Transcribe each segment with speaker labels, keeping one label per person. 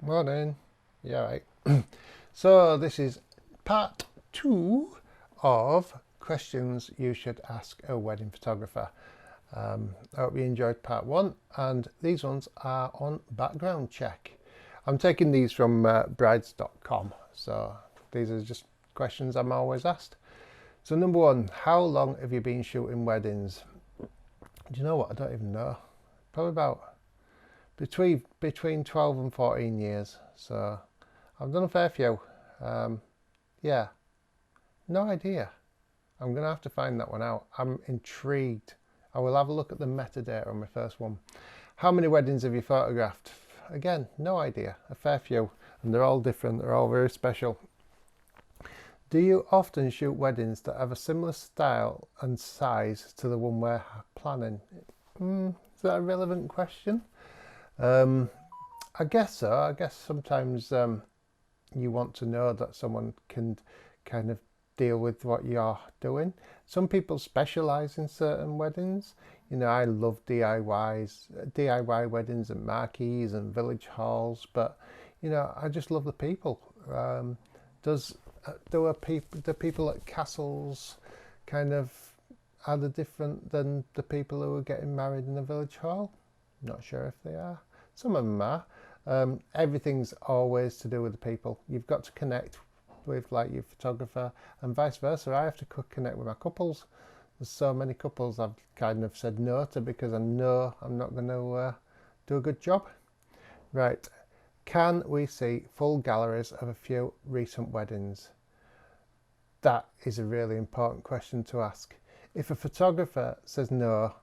Speaker 1: Morning. Yeah, right. So this is part 2 of questions you should ask a wedding photographer. I hope you enjoyed part 1, and these ones are on background check. I'm taking these from brides.com, so these are just questions I'm always asked. So number 1, how long have you been shooting weddings? Do you know what? I don't even know. Probably about between 12 and 14 years. So I've done a fair few. Yeah, no idea. I'm going to have to find that one out. I'm intrigued. I will have a look at the metadata on my first one. How many weddings have you photographed? Again, no idea. A fair few. And they're all different. They're all very special. Do you often shoot weddings that have a similar style and size to the one we're planning? Is that a relevant question? I guess so. I guess sometimes you want to know that someone can kind of deal with what you're doing. Some people specialize in certain weddings. You know, I love DIY weddings and marquees and village halls, but you know, I just love the people. Do people at castles kind of are they different than the people who are getting married in a village hall? Not sure if they are. Some of them are. Everything's always to do with the people. You've got to connect with like your photographer, and vice versa. I have to connect with my couples. There's so many couples I've kind of said no to because I know I'm not going to do a good job. Right. Can we see full galleries of a few recent weddings? That is a really important question to ask. If a photographer says no,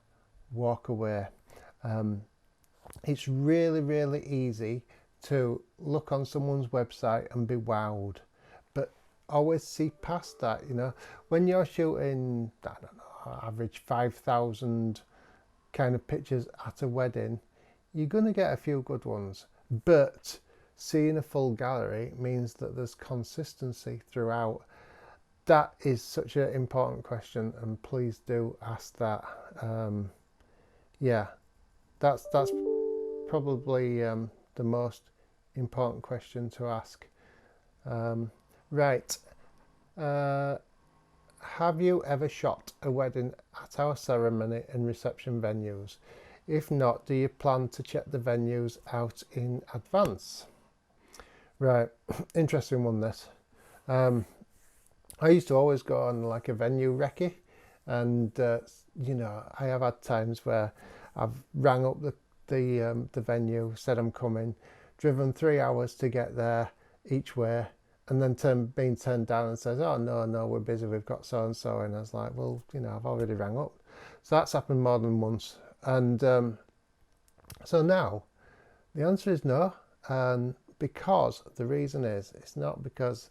Speaker 1: walk away. It's really, really easy to look on someone's website and be wowed, but always see past that. You know, when you're shooting, I don't know, average 5,000 kind of pictures at a wedding, you're going to get a few good ones, but seeing a full gallery means that there's consistency throughout. That is such an important question, and please do ask that. Yeah, that's probably the most important question to ask. Right. Have you ever shot a wedding at our ceremony and reception venues? If not, do you plan to check the venues out in advance? Right. Interesting one, this. I used to always go on like a venue recce, and you know, I have had times where I've rang up the venue, said I'm coming, driven 3 hours to get there each way, and then being turned down and says, oh no, we're busy, we've got so and so, and I was like, well, you know, I've already rang up. So that's happened more than once, and so now the answer is no, and because the reason is, it's not because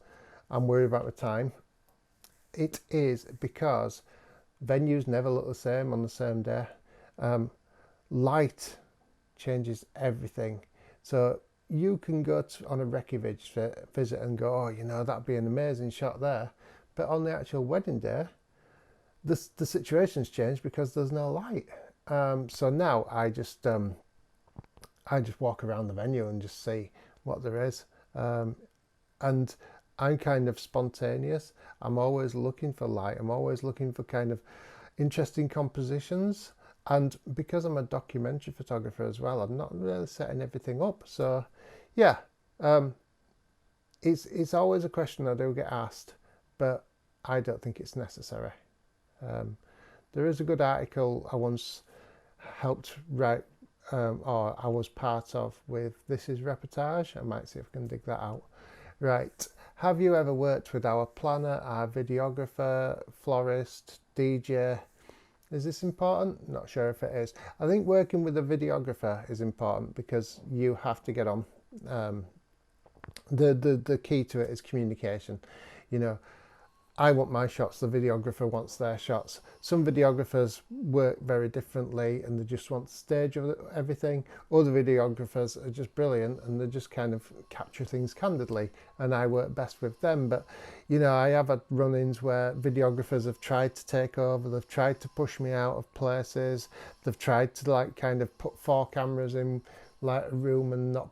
Speaker 1: I'm worried about the time. It is because venues never look the same on the same day. Light changes everything. So you can go on a recce visit and go, oh, you know, that'd be an amazing shot there. But on the actual wedding day, the situation's changed because there's no light. So now I just walk around the venue and just see what there is. And I'm kind of spontaneous. I'm always looking for light. I'm always looking for kind of interesting compositions. And because I'm a documentary photographer as well, I'm not really setting everything up. So, yeah, it's always a question I do get asked, but I don't think it's necessary. There is a good article I once helped write, or I was part of with This Is Reportage. I might see if I can dig that out. Right. Have you ever worked with our planner, our videographer, florist, DJ? Is this important? Not sure if it is. I think working with a videographer is important because you have to get on. The key to it is communication. You know, I want my shots, the videographer wants their shots. Some videographers work very differently and they just want to stage everything. Other videographers are just brilliant and they just kind of capture things candidly, and I work best with them. But you know, I have had run-ins where videographers have tried to take over, they've tried to push me out of places, they've tried to like kind of put 4 cameras in like a room and not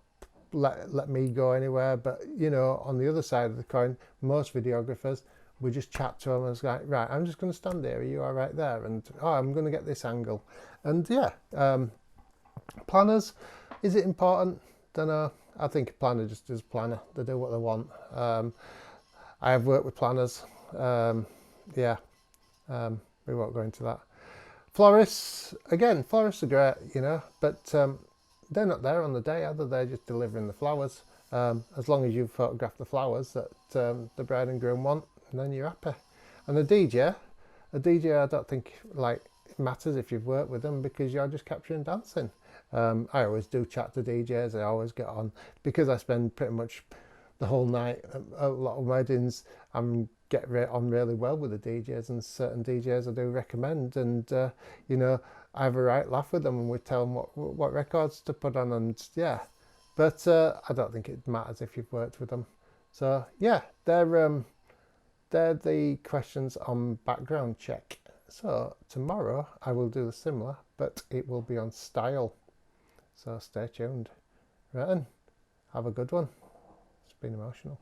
Speaker 1: let me go anywhere. But you know, on the other side of the coin, most videographers, we just chat to them and it's like, right, I'm just going to stand there, are you all right there? And oh, I'm going to get this angle. And yeah, planners, is it important? Don't know. I think a planner just does planner. They do what they want. I have worked with planners. Yeah, we won't go into that. Florists, again, florists are great, you know, but they're not there on the day, are they? They're just delivering the flowers. As long as you photograph the flowers that the bride and groom want, then you're happy. And a DJ, I don't think like it matters if you've worked with them because you're just capturing dancing. I always do chat to DJs. I always get on because I spend pretty much the whole night at a lot of weddings. I'm get on really well with the DJs, and certain DJs I do recommend, and you know, I have a right laugh with them and we tell them what records to put on, and yeah, but I don't think it matters if you've worked with them. So yeah, they're the questions on background check. So tomorrow I will do the similar, but it will be on style, so stay tuned. Right then, have a good one. It's been emotional.